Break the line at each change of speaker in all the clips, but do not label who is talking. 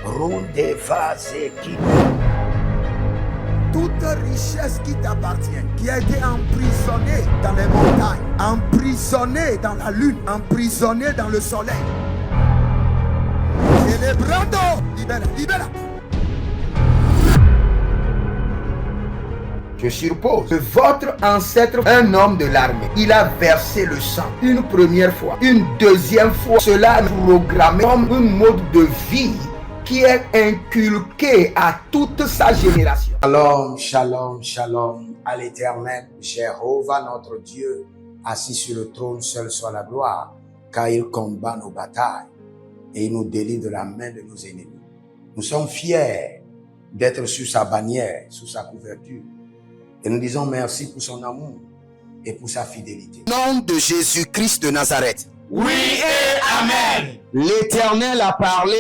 Runde Vazeki.
Toute richesse qui t'appartient, qui a été emprisonnée dans les montagnes, emprisonnée dans la lune, emprisonnée dans le soleil. Célébrando, libera, libera.
Je suppose que votre ancêtre, un homme de l'armée, il a versé le sang une première fois, une deuxième fois. Cela est programmé comme un mode de vie qui est inculqué à toute sa génération. Shalom, shalom, shalom à l'Éternel, Jéhovah notre Dieu, assis sur le trône, seul soit la gloire, car il combat nos batailles et il nous délivre de la main de nos ennemis. Nous sommes fiers d'être sous sa bannière, sous sa couverture. Et nous disons merci pour son amour et pour sa fidélité. Au nom de Jésus-Christ de Nazareth.
Oui et Amen.
L'Éternel a parlé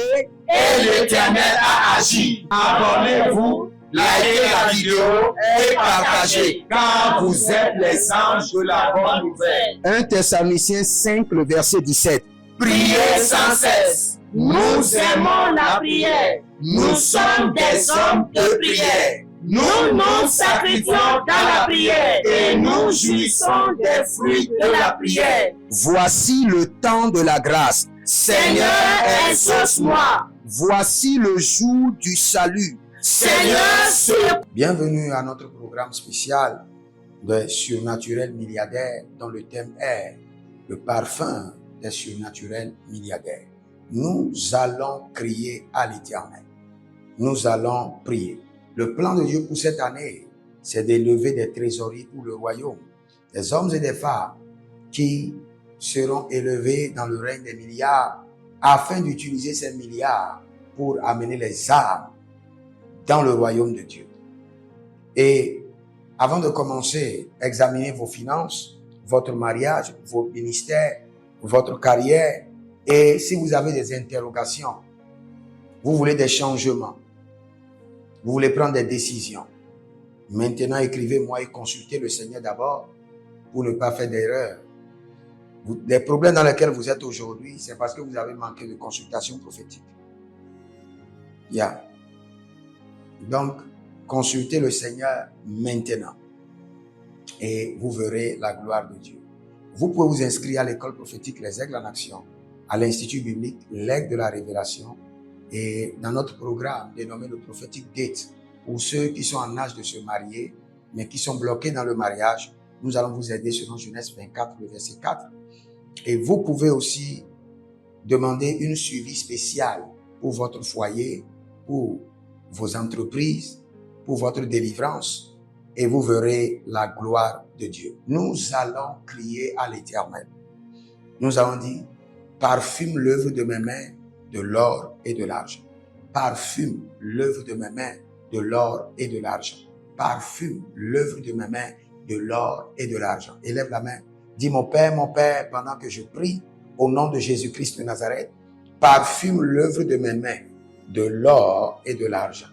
et l'Éternel a agi. Abonnez-vous, likez la vidéo et partagez, car vous êtes les anges de la bonne nouvelle.
1 Thessaloniciens 5, le verset 17.
Priez sans cesse. Nous aimons la prière. Nous sommes des hommes de prière. Nous nous sacrifions dans la prière et nous jouissons des fruits de la prière.
Voici le temps de la grâce.
Seigneur, exauce-moi.
Voici le jour du salut.
Seigneur,
bienvenue à notre programme spécial de surnaturels milliardaires dont le thème est le parfum des surnaturels milliardaires. Nous allons crier à l'Éternel. Nous allons prier. Le plan de Dieu pour cette année, c'est d'élever des trésoreries pour le royaume. Des hommes et des femmes qui seront élevés dans le règne des milliards afin d'utiliser ces milliards pour amener les âmes dans le royaume de Dieu. Et avant de commencer, examinez vos finances, votre mariage, vos ministères, votre carrière. Et si vous avez des interrogations, vous voulez des changements, vous voulez prendre des décisions, maintenant écrivez-moi et consultez le Seigneur d'abord pour ne pas faire d'erreur. Les problèmes dans lesquels vous êtes aujourd'hui, c'est parce que vous avez manqué de consultation prophétique. Donc, consultez le Seigneur maintenant et vous verrez la gloire de Dieu. Vous pouvez vous inscrire à l'école prophétique Les Aigles en Action, à l'Institut biblique L'Aigle de la Révélation et dans notre programme dénommé le Prophetic Date, pour ceux qui sont en âge de se marier, mais qui sont bloqués dans le mariage, nous allons vous aider selon Genèse 24, le verset 4. Et vous pouvez aussi demander une suivi spéciale pour votre foyer, pour vos entreprises, pour votre délivrance, et vous verrez la gloire de Dieu. Nous allons crier à l'Éternel. Nous allons dire, parfume l'œuvre de mes mains de l'or et de l'argent. Parfume l'œuvre de mes mains de l'or et de l'argent. Parfume l'œuvre de mes mains de l'or et de l'argent. Élève la main. Dis, mon Père, pendant que je prie, au nom de Jésus-Christ de Nazareth, parfume l'œuvre de mes mains de l'or et de l'argent.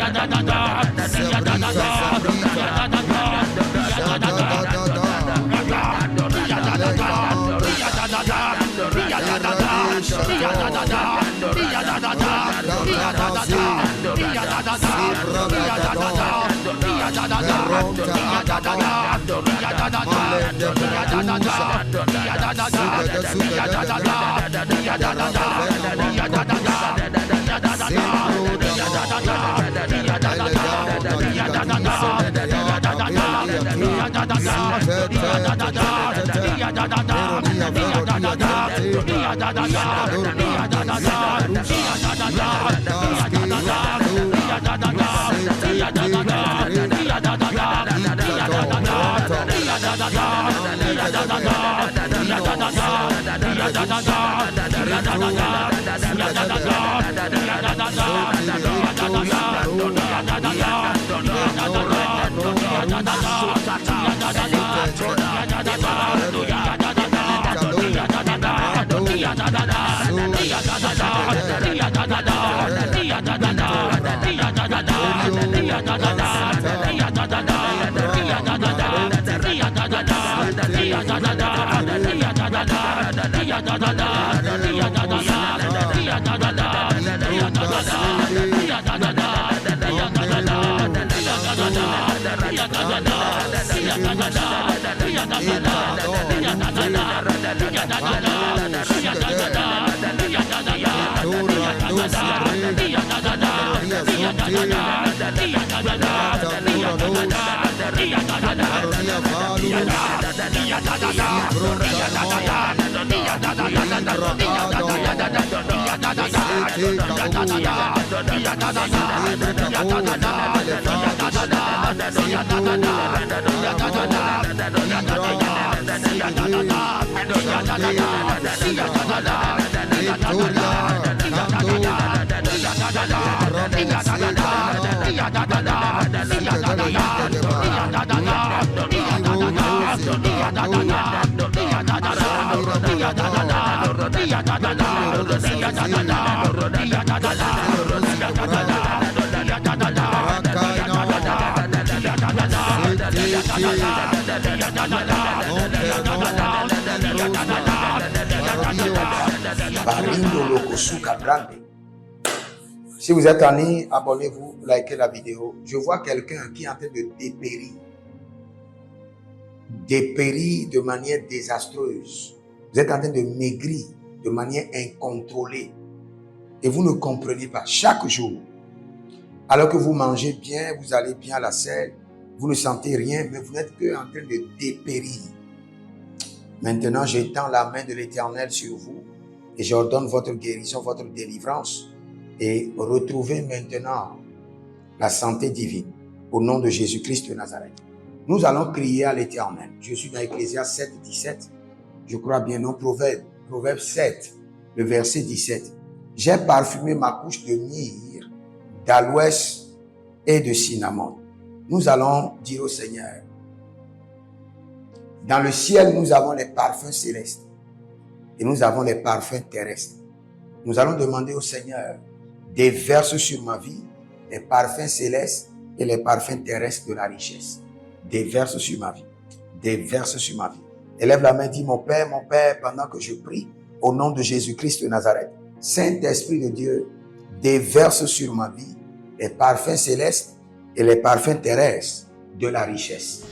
Rada
Si vous êtes en ligne, abonnez-vous, likez la vidéo. Je vois quelqu'un qui est en train de dépérir. Dépérir de manière désastreuse. Vous êtes en train de maigrir de manière incontrôlée. Et vous ne comprenez pas. Chaque jour, alors que vous mangez bien, vous allez bien à la selle, vous ne sentez rien, mais vous n'êtes que en train de dépérir. Maintenant, j'étends la main de l'Éternel sur vous et j'ordonne votre guérison, votre délivrance. Et retrouvez maintenant la santé divine au nom de Jésus-Christ de Nazareth. Nous allons crier à l'Éternel. Je suis dans Ecclésiaste 7, 17. Je crois bien, non, Proverbe 7, le verset 17. J'ai parfumé ma couche de myrrhe, d'aloès et de cinnamon. Nous allons dire au Seigneur, dans le ciel, nous avons les parfums célestes et nous avons les parfums terrestres. Nous allons demander au Seigneur, déverse sur ma vie les parfums célestes et les parfums terrestres de la richesse. Déverse sur ma vie. Déverse sur ma vie. Élève la main, dis mon Père, pendant que je prie, au nom de Jésus-Christ de Nazareth. Saint-Esprit de Dieu, déverse sur ma vie les parfums célestes et les parfums terrestres de la richesse.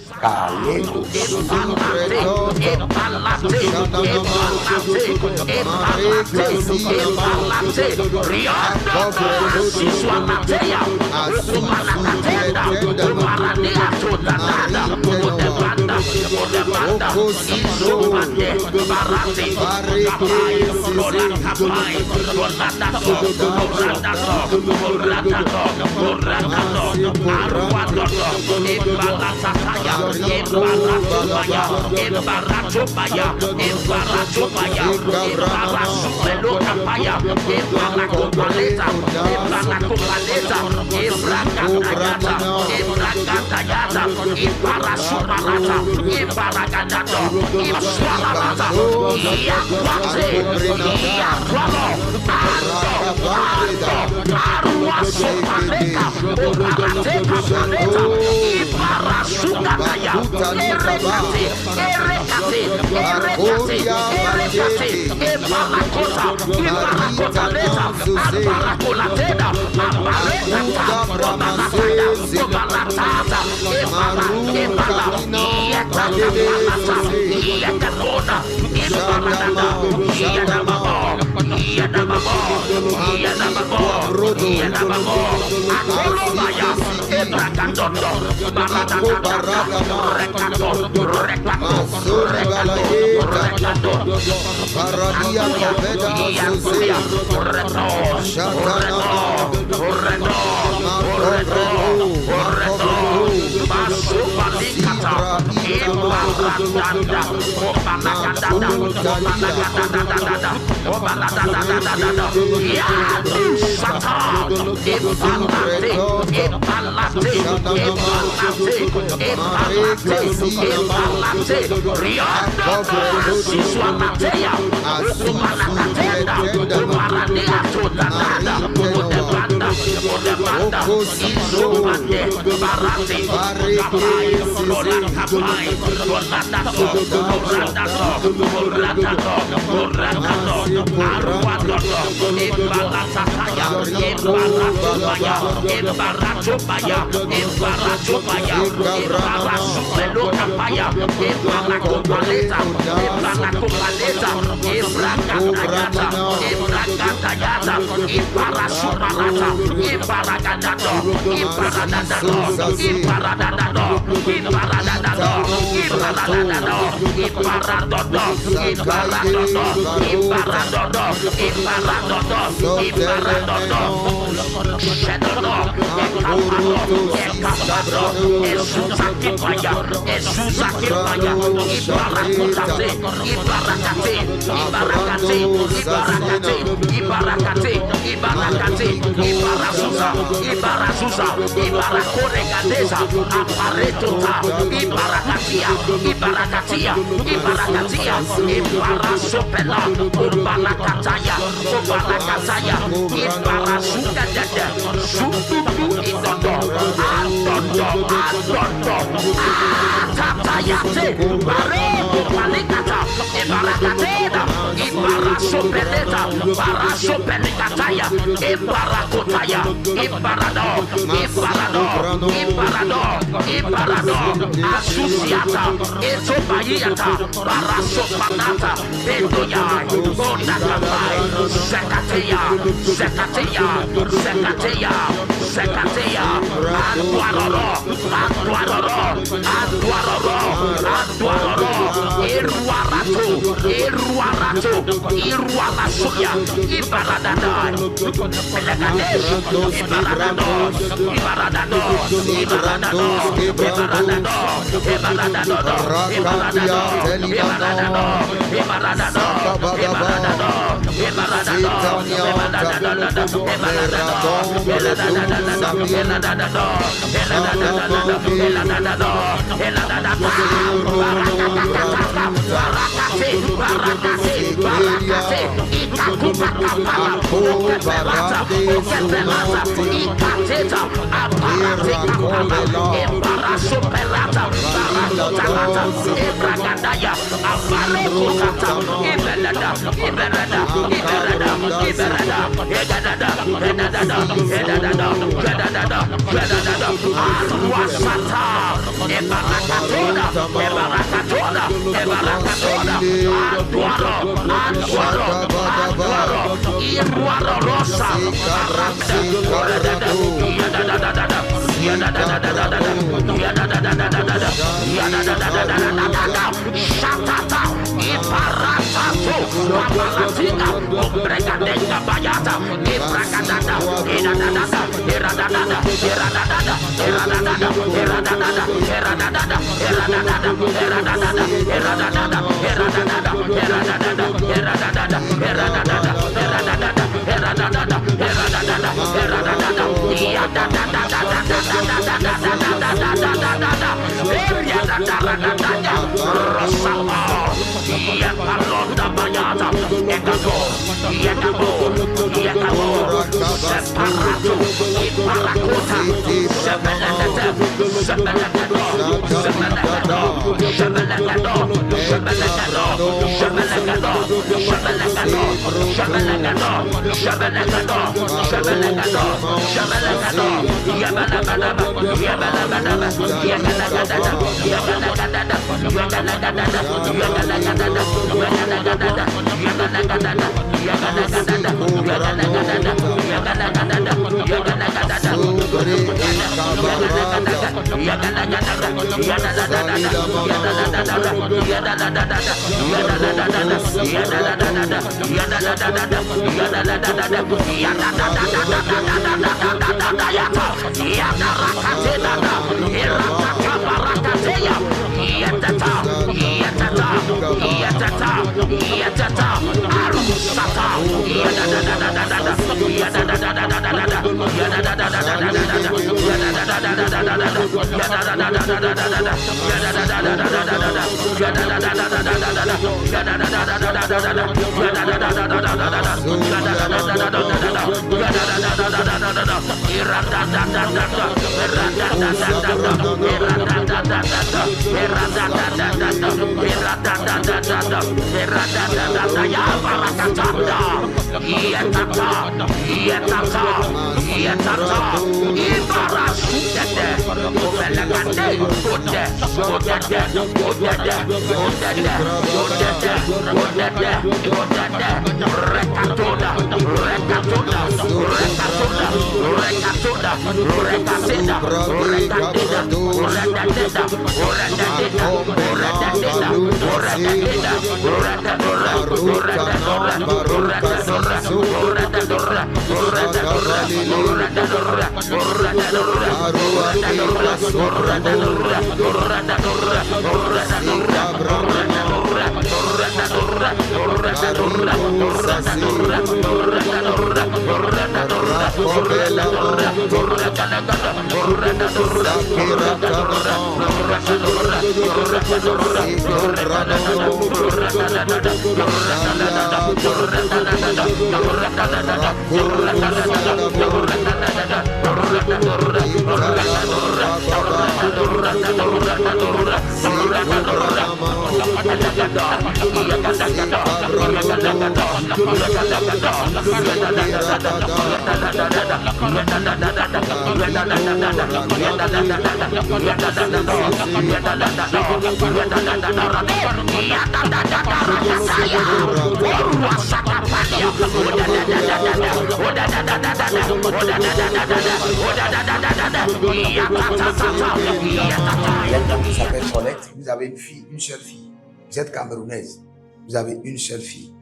Qui s'appelle Colette, vous avez une fille, une seule fille. Vous êtes camerounaise, vous avez une seule fille.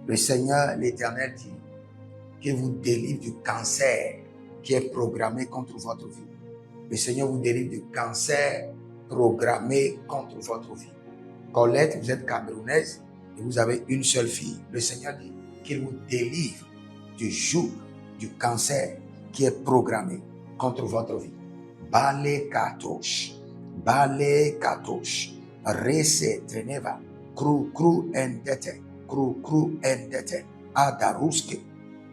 Le Seigneur, l'Éternel dit qu'il vous délivre du cancer qui est programmé contre votre vie. Le Seigneur vous délivre du cancer programmé contre votre vie. Colette, vous êtes camerounaise et vous avez une seule fille. Le Seigneur dit qu'il vous délivre du joug, du cancer qui est programmé contre votre vie. Bale katosh, rese teneva, kru endete, adaruske,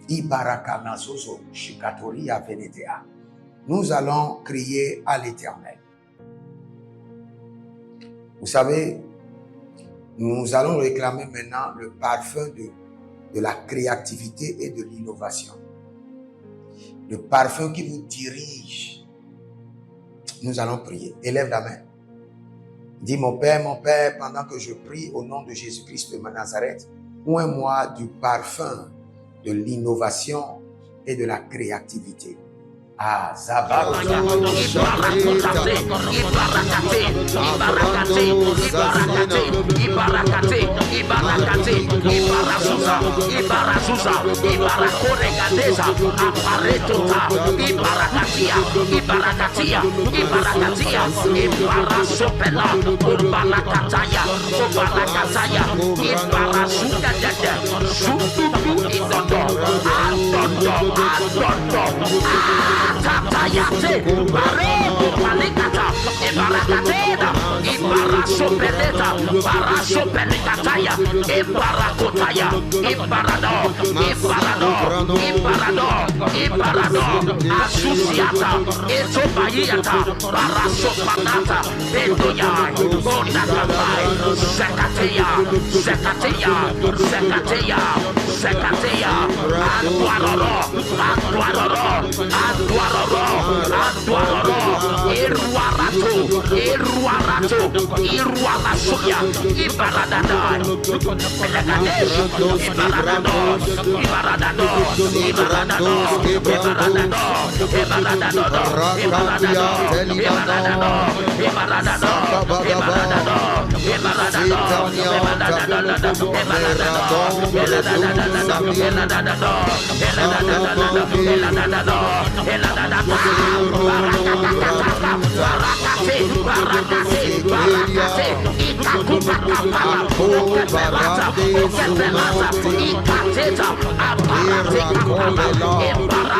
ibarakanasoso, shikatoria venetea. Nous allons crier à l'Éternel. Vous savez, nous allons réclamer maintenant le parfum de la créativité et de l'innovation. Le parfum qui vous dirige. Nous allons prier. Élève la main. Dis, mon Père, pendant que je prie au nom de Jésus-Christ de Nazareth, oins-moi du parfum de l'innovation et de la créativité. Ah, Zabaroja.
Tatayate, Barebo, Palikata, Ebarakateda, Ibarasopeleta, Barasopelekataya, Ebarakotaya, Ibarado, Asusia, Sata, Etobayata, Barasopanata, Edoya, Bonatapai, Zekatea, Zekatea, Zekatea, Zekatea, Antuaroro, Antuaroro, Antuaroro, Antuaroro, Iruarato, Iruarato, Iruarasuya, Ibaradadai, Pelagadesh, Ibaradados, Ibaradados, Ibaradados,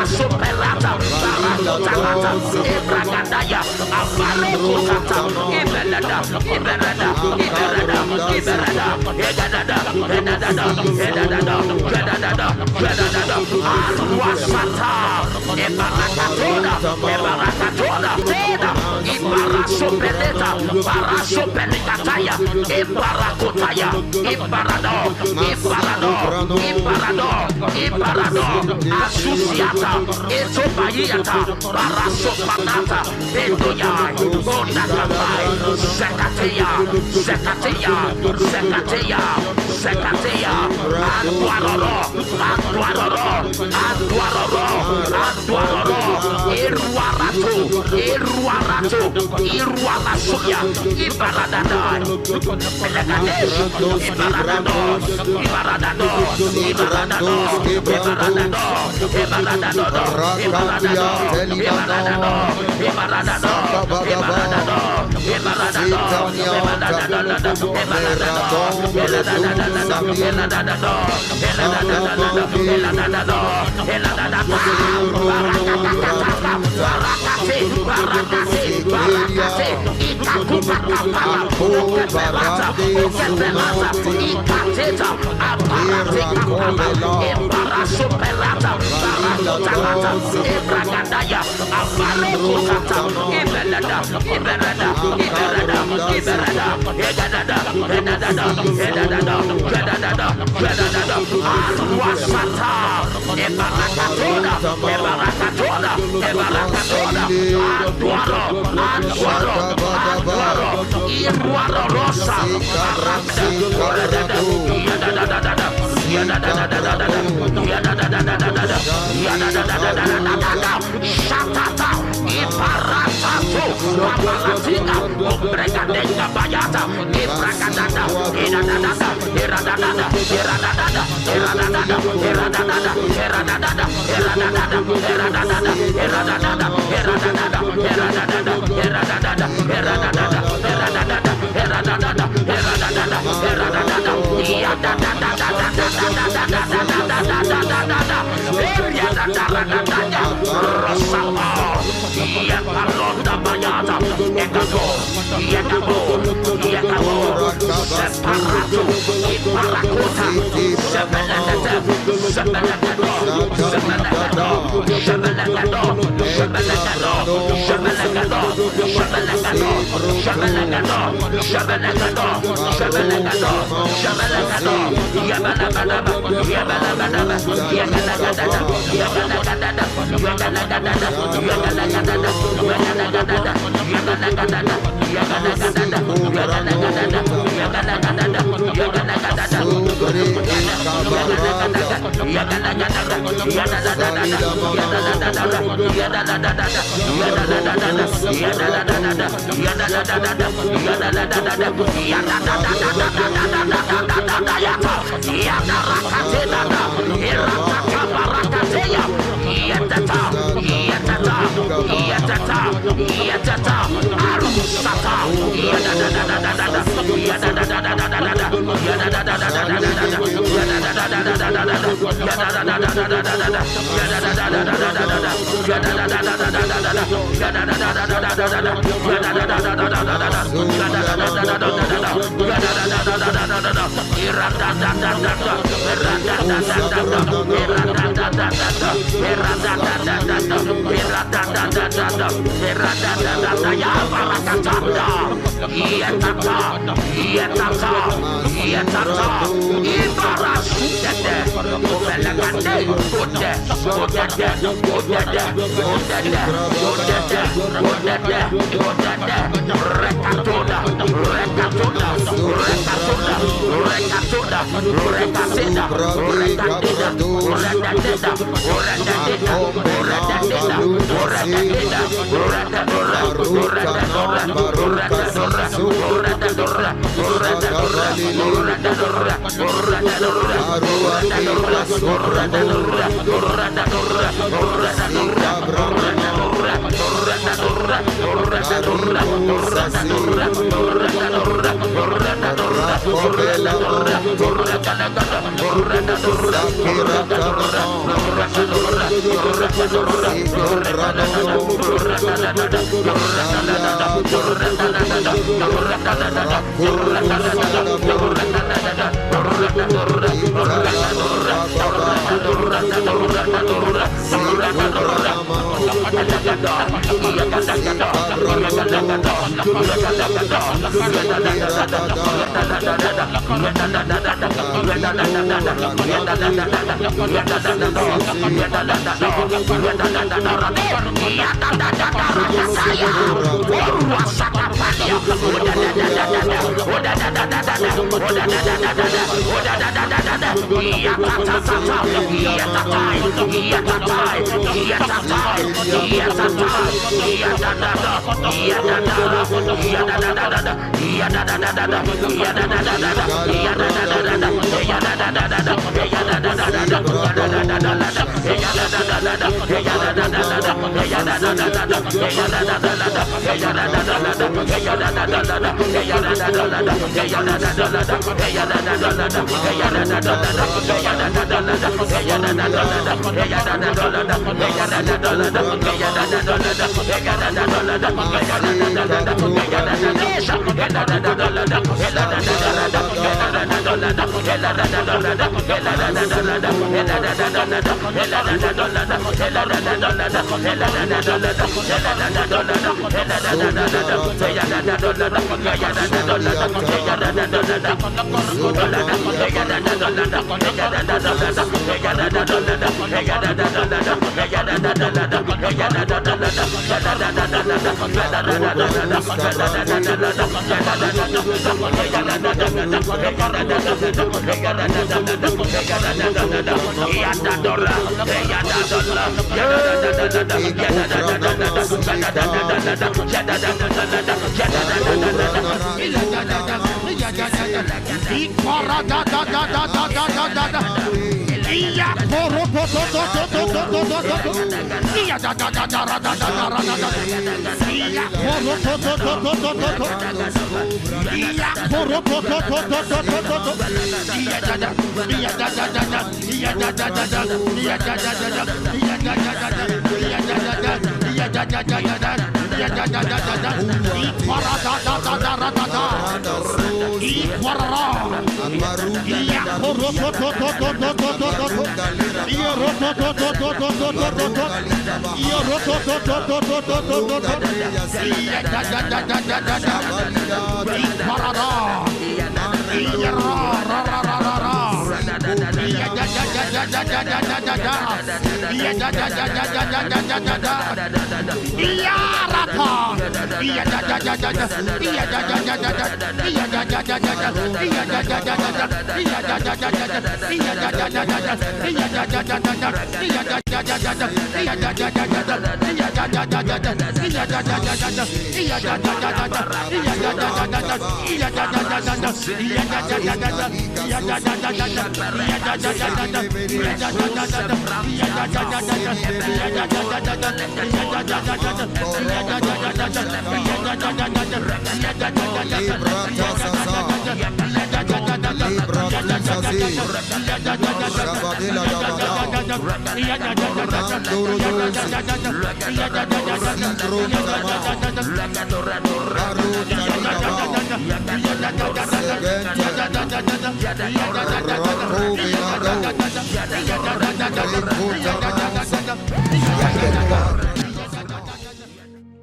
Superata, Barata, Ebragadaya, Abarekutata, Iberada, Iberada, Iberada, Iberada, Egadada, Edadada, Edadada, Edadada, Edadada, Arwasata, Ebarakatoda, Ebarakatoda, Teda, Ibarasopeleta, Barasopelekataya, Ibarakotaya, Ibarado, Ibarado, Ibarado, Ibarado, Asusiata, Etobayata, Barasopanata, Edoya, Bonatapai, Zekatea, Zekatea, Zekatea, Zekatea, Antuaroro, Antuaroro, Antuaroro, Antuaroro, Iruarato, Iruarato, Iruarasuya, Ibaradadai, Pelagadesh, Ibaradados, Ibaradados, Ibaradados, Superata, Barata, Ebragadaya, Abarekutata, Iberada, Iberada, Iberada, Iberada, Egadada, Edadada, Edadada, Edadada, Edadada, Arwasata, Ebarakatoda, Ebarakatoda, Ebarakatoda, Antuaro, Antuaro, Antuaro, Iruaro Rosa, Aranda, Yadadadada, Shatata, Iparatato, Papalatina, Obregadenga Bayata, Ibragadada, Iradadada, Iradadada, Iradadada, Iradadada, Iradadada, Iradadada, Iradadada, Iradadada, Iradadada, Iradadada, Iradadada, Iradadada, Iradadada, Iradadada, Iradadada, Iradadada, Iradadada, Ibarra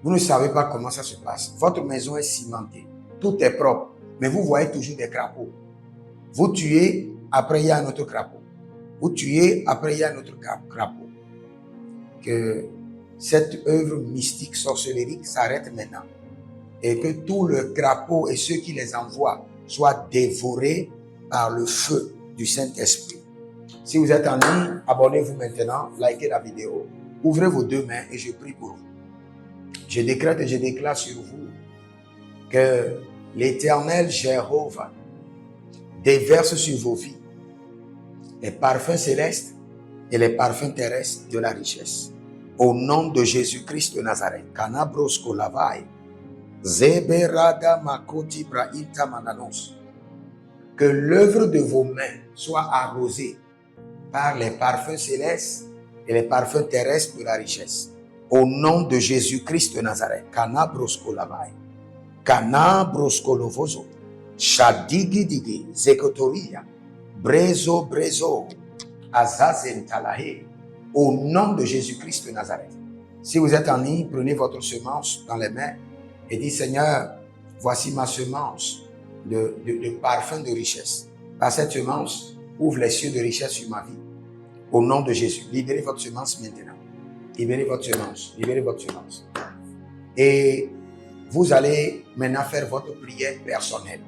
Vous ne savez pas comment ça se passe. Votre maison est cimentée. Tout est propre. Mais vous voyez toujours des crapauds. Vous tuez, après il y a un autre crapaud. Vous tuez, après il y a un autre crapaud. Que cette œuvre mystique, sorcellérique s'arrête maintenant. Et que tout le crapaud et ceux qui les envoient soient dévorés par le feu du Saint-Esprit. Si vous êtes en ligne, abonnez-vous maintenant, likez la vidéo, ouvrez vos deux mains et je prie pour vous. Je décrète et je déclare sur vous que l'Éternel Jéhovah déverse sur vos vies les parfums célestes et les parfums terrestres de la richesse. Au nom de Jésus-Christ de Nazareth, Kanabrosko Lavai, Zeberada Makoti Brahita Mananos, que l'œuvre de vos mains soit arrosée par les parfums célestes et les parfums terrestres de la richesse. Au nom de Jésus-Christ de Nazareth, Kana Brosko Lavai, Kana Brosko Lovozo, Shadigi Digi, Zekotoria, Brezo, Azazen Talahe, au nom de Jésus-Christ de Nazareth. Si vous êtes en ligne, prenez votre semence dans les mains et dites, Seigneur, voici ma semence de parfum de richesse. Par cette semence, ouvre les cieux de richesse sur ma vie. Au nom de Jésus, libérez votre semence maintenant. Libérez votre semence, libérez votre semence. Et vous allez maintenant faire votre prière personnelle.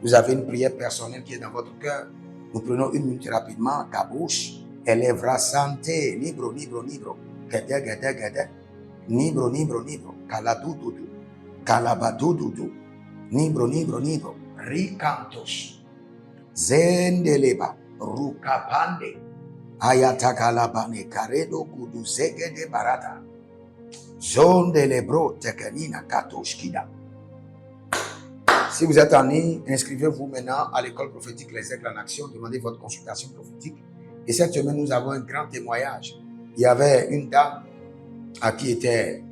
Vous avez une prière personnelle qui est dans votre cœur. Nous prenons une minute rapidement. Kabouche, elevra santé, libro, gede, nibro, kaladududu, kalabadududu, nibro, rikantos, zendeleba, rukapande, ayatakalabane, karedo, kudu, zegede, barata, zondelebro, tekenina, katoshkida. Si vous êtes en ligne, inscrivez-vous maintenant à l'école prophétique Les Aigles en Action. Demandez votre consultation prophétique. Et cette semaine, nous avons un grand témoignage. Il y avait une dame qui était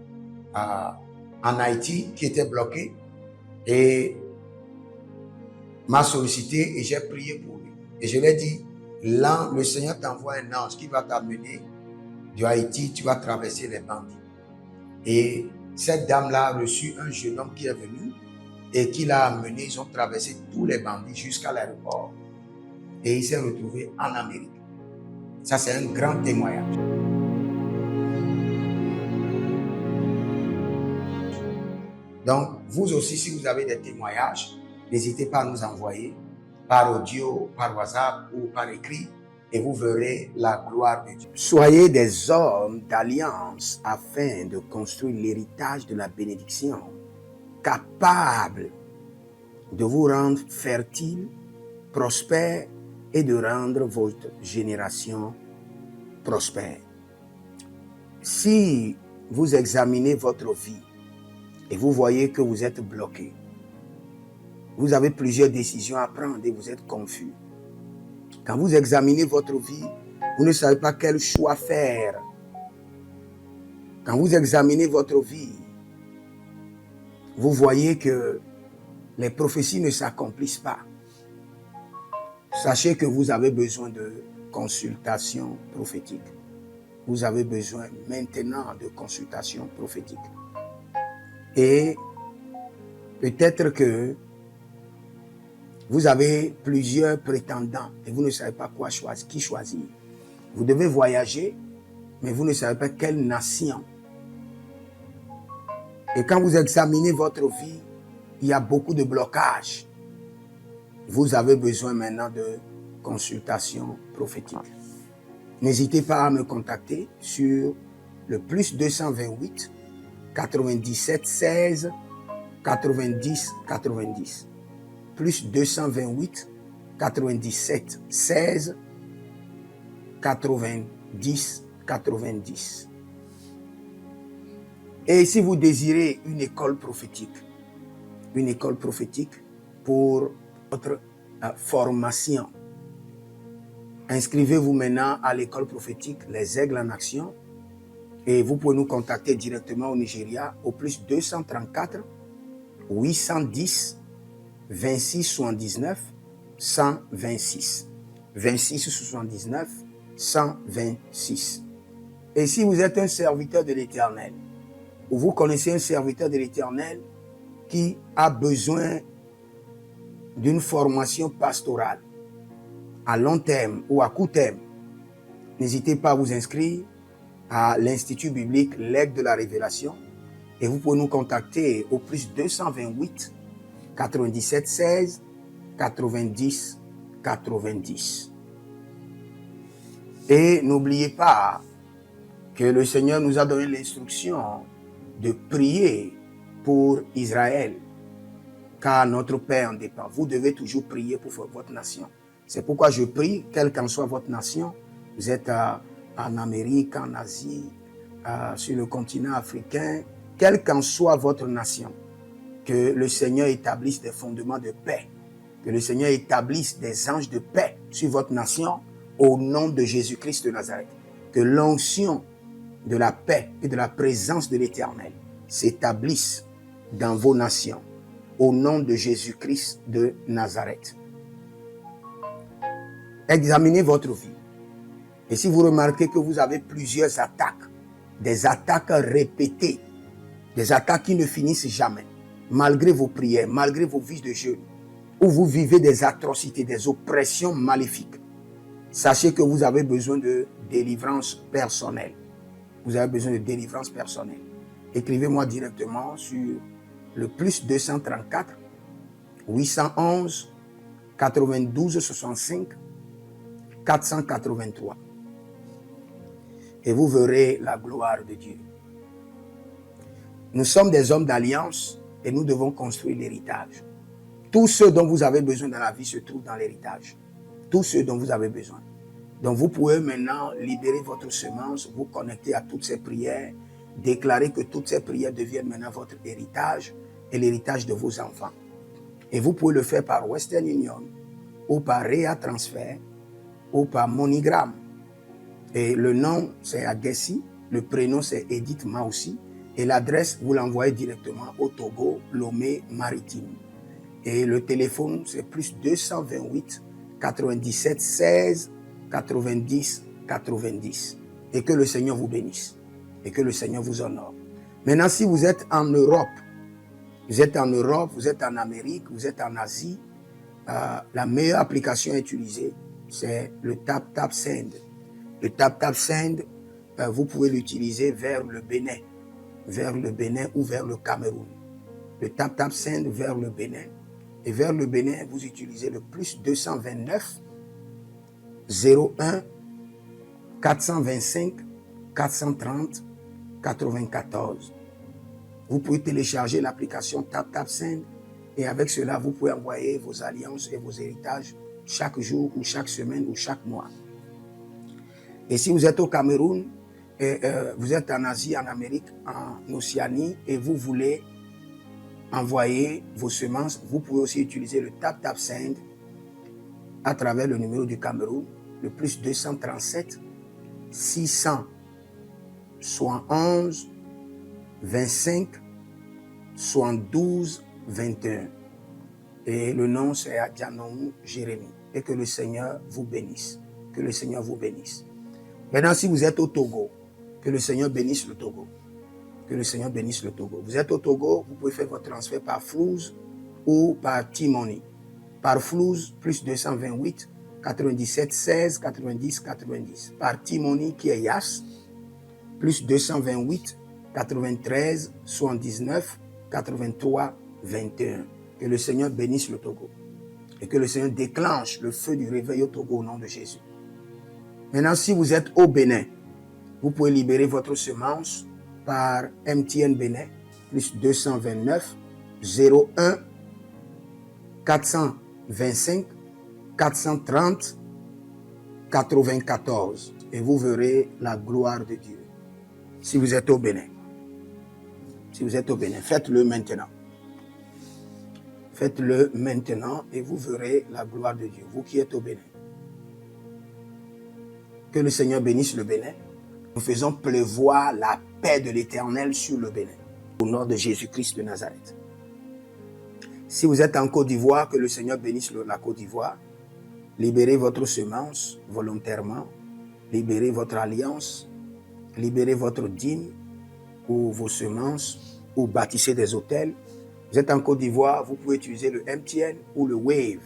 en Haïti, qui était bloquée et m'a sollicité et j'ai prié pour lui. Et je lui ai dit, là, le Seigneur t'envoie un ange qui va t'amener de Haïti, tu vas traverser les bandits. Et cette dame-là a reçu un jeune homme qui est venu et qui l'a amené, ils ont traversé tous les bandits jusqu'à l'aéroport. Et il s'est retrouvé en Amérique. Ça, c'est un grand témoignage. Donc, vous aussi, si vous avez des témoignages, n'hésitez pas à nous envoyer par audio, par WhatsApp ou par écrit et vous verrez la gloire de Dieu. Soyez des hommes d'alliance afin de construire l'héritage de la bénédiction, capable de vous rendre fertile, prospère et de rendre votre génération prospère. Si vous examinez votre vie et vous voyez que vous êtes bloqué, vous avez plusieurs décisions à prendre et vous êtes confus. Quand vous examinez votre vie, vous ne savez pas quel choix faire. Quand vous examinez votre vie, vous voyez que les prophéties ne s'accomplissent pas. Sachez que vous avez besoin de consultation prophétique. Vous avez besoin maintenant de consultation prophétique. Et peut-être que vous avez plusieurs prétendants et vous ne savez pas qui choisir. Vous devez voyager, mais vous ne savez pas quelle nation. Et quand vous examinez votre vie, il y a beaucoup de blocages. Vous avez besoin maintenant de consultation prophétique. N'hésitez pas à me contacter sur le plus 228 97 16 90 90. Plus 228 97 16 90 90. Et si vous désirez une école prophétique pour votre formation. Inscrivez-vous maintenant à l'école prophétique Les Aigles en Action et vous pouvez nous contacter directement au Nigeria au plus 234 810 26 79 126. 26 79 126. Et si vous êtes un serviteur de l'Éternel, ou vous connaissez un serviteur de l'Éternel qui a besoin d'une formation pastorale à long terme ou à court terme, n'hésitez pas à vous inscrire à l'Institut biblique L'Aigle de la Révélation et vous pouvez nous contacter au plus 228 97 16 90 90. Et n'oubliez pas que le Seigneur nous a donné l'instruction de prier pour Israël, car notre paix en dépend. Vous devez toujours prier pour votre nation. C'est pourquoi je prie, quelle qu'en soit votre nation, vous êtes en Amérique, en Asie, sur le continent africain, quelle qu'en soit votre nation, que le Seigneur établisse des fondements de paix, que le Seigneur établisse des anges de paix sur votre nation au nom de Jésus-Christ de Nazareth. Que l'onction de la paix et de la présence de l'Éternel s'établisse dans vos nations au nom de Jésus-Christ de Nazareth. Examinez votre vie. Et si vous remarquez que vous avez plusieurs attaques, des attaques répétées, des attaques qui ne finissent jamais, malgré vos prières, malgré vos vies de jeûne, où vous vivez des atrocités, des oppressions maléfiques, sachez que vous avez besoin de délivrance personnelle. Vous avez besoin de délivrance personnelle. Écrivez-moi directement sur le plus 234 811 92 65 483. Et vous verrez la gloire de Dieu. Nous sommes des hommes d'alliance et nous devons construire l'héritage. Tout ce dont vous avez besoin dans la vie se trouve dans l'héritage. Tout ce dont vous avez besoin. Donc vous pouvez maintenant libérer votre semence, vous connecter à toutes ces prières, déclarer que toutes ces prières deviennent maintenant votre héritage et l'héritage de vos enfants. Et vous pouvez le faire par Western Union ou par Rea Transfer ou par MoneyGram. Et le nom c'est Agessi, le prénom c'est Edith Maussi et l'adresse vous l'envoyez directement au Togo, Lomé Maritime. Et le téléphone c'est plus 228 97 16 90 90. Et que le Seigneur vous bénisse. Et que le Seigneur vous honore. Maintenant, si vous êtes en Europe, vous êtes en Amérique, vous êtes en Asie, la meilleure application à utiliser, c'est le TapTapSend. Le TapTapSend, vous pouvez l'utiliser vers le Bénin ou vers le Cameroun. Le TapTapSend vers le Bénin. Et vers le Bénin, vous utilisez le plus 229 01 425 430 94. Vous pouvez télécharger l'application TapTapSend et avec cela, vous pouvez envoyer vos alliances et vos héritages chaque jour ou chaque semaine ou chaque mois. Et si vous êtes au Cameroun, vous êtes en Asie, en Amérique, en Océanie et vous voulez envoyer vos semences, vous pouvez aussi utiliser le TapTapSend à travers le numéro du Cameroun, le plus 237 671 25 72 21. Et le nom c'est Adjanou Jérémie. Et que le Seigneur vous bénisse. Que le Seigneur vous bénisse. Maintenant, si vous êtes au Togo, que le Seigneur bénisse le Togo. Que le Seigneur bénisse le Togo. Vous êtes au Togo, vous pouvez faire votre transfert par Flouz ou par T-Money. Par Flouz, plus 228 97 16 90 90. Par T-Money qui est Yas, plus 228 93 79 83 21. Que le Seigneur bénisse le Togo. Et que le Seigneur déclenche le feu du réveil au Togo au nom de Jésus. Maintenant, si vous êtes au Bénin, vous pouvez libérer votre semence par MTN Bénin, plus 229 01 425 430 94. Et vous verrez la gloire de Dieu. Si vous êtes au Bénin. Si vous êtes au Bénin, faites-le maintenant. Faites-le maintenant et vous verrez la gloire de Dieu, vous qui êtes au Bénin. Que le Seigneur bénisse le Bénin. Nous faisons pleuvoir la paix de l'Éternel sur le Bénin, au nom de Jésus-Christ de Nazareth. Si vous êtes en Côte d'Ivoire, que le Seigneur bénisse la Côte d'Ivoire. Libérez votre semence volontairement. Libérez votre alliance. Libérez votre dîme ou vos semences ou bâtissez des hôtels. Vous êtes en Côte d'Ivoire, vous pouvez utiliser le MTN ou le Wave.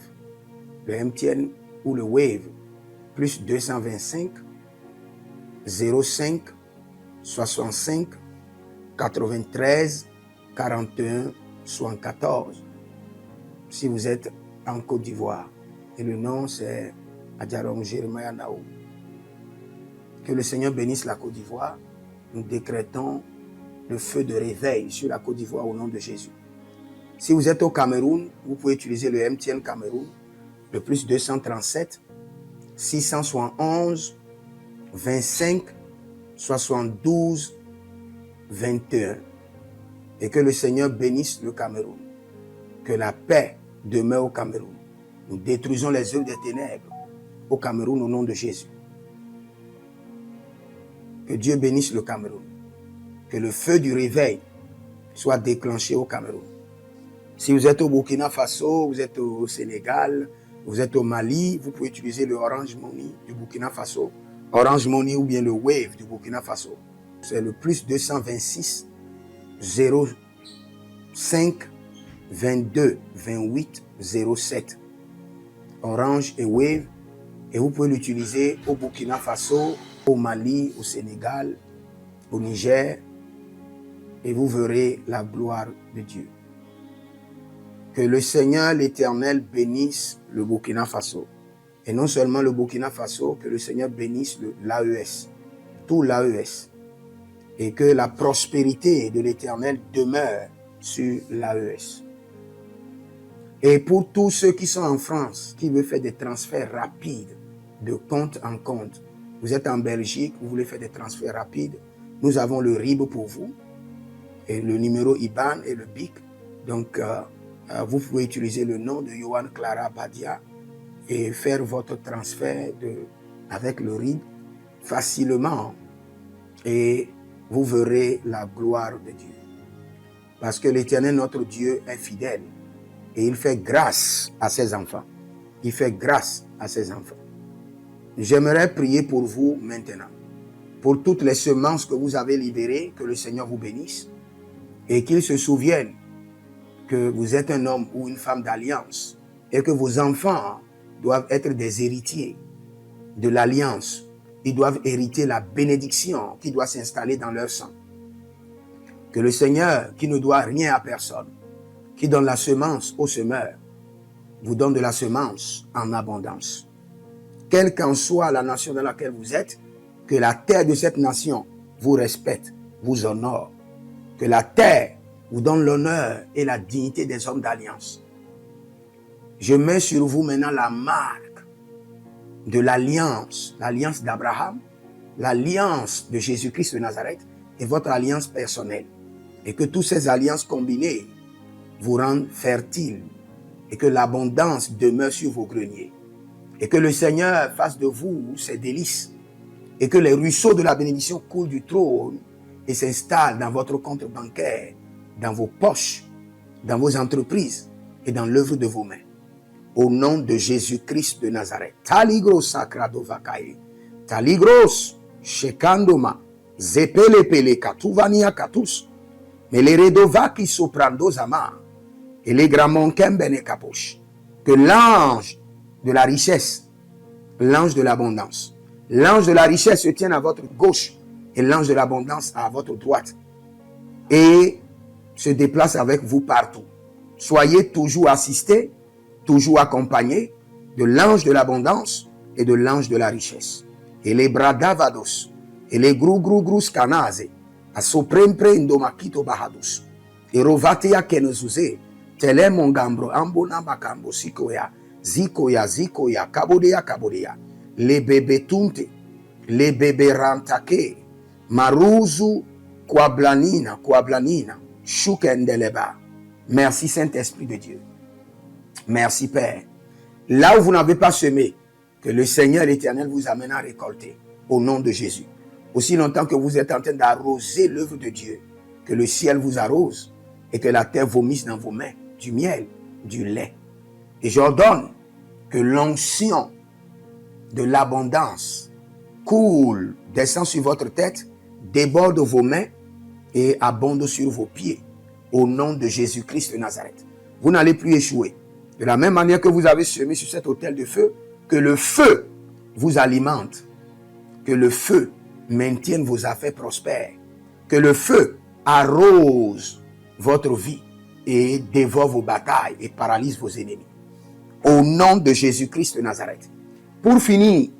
Le MTN ou le Wave. Plus 225 05 65 93 41 74. Si vous êtes en Côte d'Ivoire. Et le nom c'est Adjarom Jeremiah Naou. Que le Seigneur bénisse la Côte d'Ivoire. Nous décrétons le feu de réveil sur la Côte d'Ivoire au nom de Jésus. Si vous êtes au Cameroun, vous pouvez utiliser le MTN Cameroun, le plus 237 671 25 72 21. Et que le Seigneur bénisse le Cameroun. Que la paix demeure au Cameroun. Nous détruisons les œuvres des ténèbres au Cameroun au nom de Jésus. Que Dieu bénisse le Cameroun. Que le feu du réveil soit déclenché au Cameroun. Si vous êtes au Burkina Faso, vous êtes au Sénégal, vous êtes au Mali, vous pouvez utiliser le Orange Money du Burkina Faso, Orange Money ou bien le Wave du Burkina Faso. C'est le plus 226 05 22 28 07. Orange et Wave. Et vous pouvez l'utiliser au Burkina Faso, au Mali, au Sénégal, au Niger. Et vous verrez la gloire de Dieu. Que le Seigneur, l'Éternel, bénisse le Burkina Faso. Et non seulement le Burkina Faso, que le Seigneur bénisse l'AES, tout l'AES. Et que la prospérité de l'Éternel demeure sur l'AES. Et pour tous ceux qui sont en France, qui veulent faire des transferts rapides de compte en compte, vous êtes en Belgique, vous voulez faire des transferts rapides, nous avons le RIB pour vous, et le numéro IBAN et le BIC. Donc, vous pouvez utiliser le nom de Yohan Clara Badia et faire votre transfert avec le RIB facilement. Et vous verrez la gloire de Dieu. Parce que l'Éternel, notre Dieu, est fidèle. Et il fait grâce à ses enfants. Il fait grâce à ses enfants. J'aimerais prier pour vous maintenant. Pour toutes les semences que vous avez libérées, que le Seigneur vous bénisse. Et qu'il se souvienne que vous êtes un homme ou une femme d'alliance. Et que vos enfants doivent être des héritiers de l'alliance. Ils doivent hériter la bénédiction qui doit s'installer dans leur sang. Que le Seigneur, qui ne doit rien à personne, qui donne la semence au semeur, vous donne de la semence en abondance. Quelle qu'en soit la nation dans laquelle vous êtes, que la terre de cette nation vous respecte, vous honore. Que la terre vous donne l'honneur et la dignité des hommes d'alliance. Je mets sur vous maintenant la marque de l'alliance d'Abraham, l'alliance de Jésus-Christ de Nazareth et votre alliance personnelle. Et que toutes ces alliances combinées vous rendent fertiles et que l'abondance demeure sur vos greniers. Et que le Seigneur fasse de vous ses délices et que les ruisseaux de la bénédiction coulent du trône et s'installent dans votre compte bancaire, dans vos poches, dans vos entreprises et dans l'œuvre de vos mains. Au nom de Jésus-Christ de Nazareth. Taligros sacrado vakae. Taligros shekandoma. Zepelepele katuvania katus. Meleredovaki soprando zama. Et les gramons kembene kaposh. Que l'ange de la richesse, l'ange de l'abondance, l'ange de la richesse se tienne à votre gauche et l'ange de l'abondance à votre droite. Et se déplace avec vous partout. Soyez toujours assistés, toujours accompagnés de l'ange de l'abondance et de l'ange de la richesse. Et les bradavados, et les grou scanase, a soprempre indomakito bahadus. Et rovatia kenezuze, tele mongambro ambona makambo sikoya, zikoya, kabodea. Les bébés tunte, les bébés rantake, maruzu, kwablanina, shukendeleba. Merci Saint-Esprit de Dieu. Merci Père. Là où vous n'avez pas semé, que le Seigneur l'Éternel vous amène à récolter au nom de Jésus. Aussi longtemps que vous êtes en train d'arroser l'œuvre de Dieu, que le ciel vous arrose et que la terre vomisse dans vos mains du miel, du lait. Et j'ordonne que l'onction de l'abondance coule, descend sur votre tête, déborde vos mains et abonde sur vos pieds au nom de Jésus-Christ de Nazareth. Vous n'allez plus échouer. De la même manière que vous avez semé sur cet autel de feu, que le feu vous alimente, que le feu maintienne vos affaires prospères, que le feu arrose votre vie et dévore vos batailles et paralyse vos ennemis. Au nom de Jésus-Christ de Nazareth. Pour finir,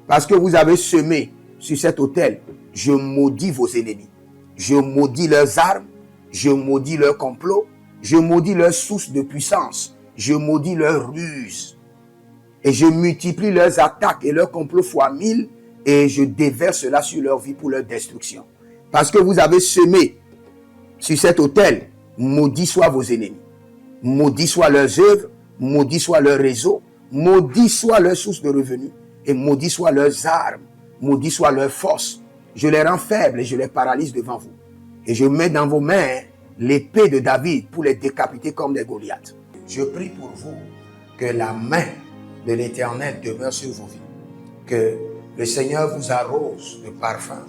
parce que vous avez semé sur cet autel, je maudis vos ennemis. Je maudis leurs armes, je maudis leurs complots, je maudis leurs sources de puissance, je maudis leurs ruses. Et je multiplie leurs attaques et leurs complots fois 1000 et je déverse cela sur leur vie pour leur destruction. Parce que vous avez semé sur cet autel, maudit soient vos ennemis. Maudit soient leurs œuvres, maudit soit leur réseau, maudit soit leur source de revenus et maudit soient leurs armes, maudit soit leur force. Je les rends faibles et je les paralyse devant vous. Et je mets dans vos mains l'épée de David pour les décapiter comme des Goliaths. Je prie pour vous que la main de l'Éternel demeure sur vos vies. Que le Seigneur vous arrose de parfums,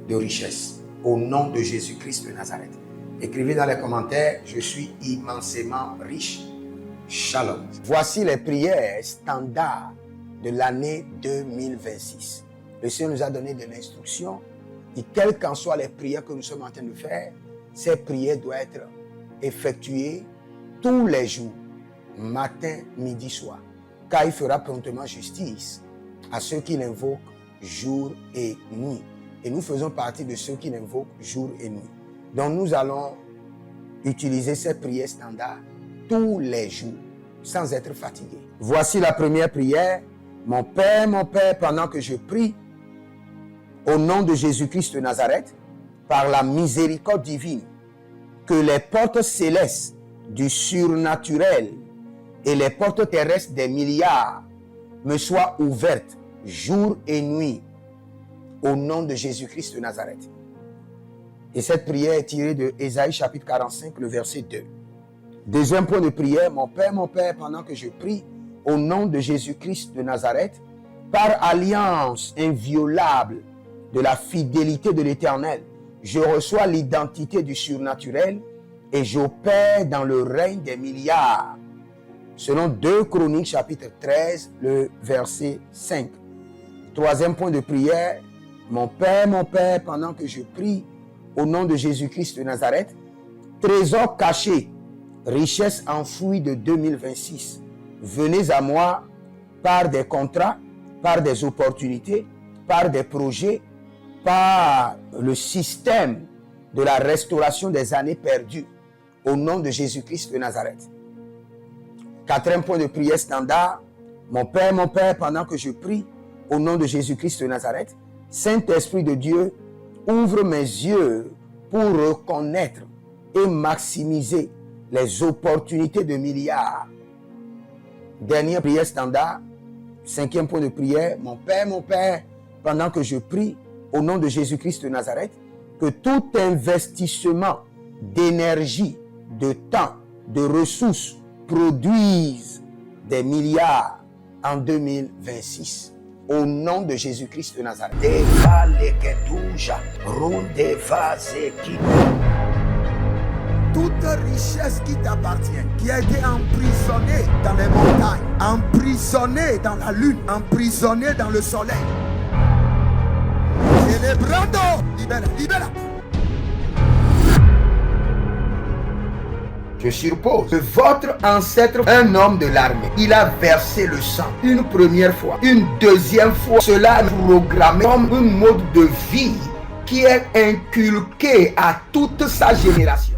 de richesses. Au nom de Jésus-Christ de Nazareth. Écrivez dans les commentaires, je suis immensément riche. Shalom. Voici les prières standards de l'année 2026. Le Seigneur nous a donné de l'instruction. Et quelles qu'en soient les prières que nous sommes en train de faire, ces prières doivent être effectuées tous les jours, matin, midi, soir. Car il fera promptement justice à ceux qui l'invoquent jour et nuit. Et nous faisons partie de ceux qui l'invoquent jour et nuit. Donc nous allons utiliser ces prières standards tous les jours, sans être fatigués. Voici la première prière. Mon Père, pendant que je prie, au nom de Jésus-Christ de Nazareth, par la miséricorde divine, que les portes célestes du surnaturel et les portes terrestres des milliards me soient ouvertes jour et nuit, au nom de Jésus-Christ de Nazareth. Et cette prière est tirée de Ésaïe chapitre 45, le verset 2. Deuxième point de prière, mon Père, pendant que je prie, au nom de Jésus-Christ de Nazareth, par alliance inviolable de la fidélité de l'Éternel, je reçois l'identité du surnaturel et j'opère dans le règne des milliards. Selon 2 Chroniques chapitre 13, le verset 5. Troisième point de prière, mon Père, pendant que je prie, au nom de Jésus-Christ de Nazareth, trésor caché, richesse enfouie de 2026, venez à moi par des contrats, par des opportunités, par des projets, par le système de la restauration des années perdues, au nom de Jésus-Christ de Nazareth. Quatrième point de prière standard, mon Père, pendant que je prie, au nom de Jésus-Christ de Nazareth, Saint-Esprit de Dieu, ouvre mes yeux pour reconnaître et maximiser les opportunités de milliards. Dernière prière standard, cinquième point de prière, mon Père, pendant que je prie, au nom de Jésus-Christ de Nazareth, que tout investissement d'énergie, de temps, de ressources produise des milliards en 2026. Au nom de Jésus-Christ de Nazareth.
Toute richesse qui t'appartient, qui a été emprisonnée dans les montagnes, emprisonnée dans la lune, emprisonnée dans le soleil. Célébrando, libère.
Je suppose que votre ancêtre, un homme de l'armée, il a versé le sang une première fois, une deuxième fois. Cela est programmé comme un mode de vie qui est inculqué à toute sa génération.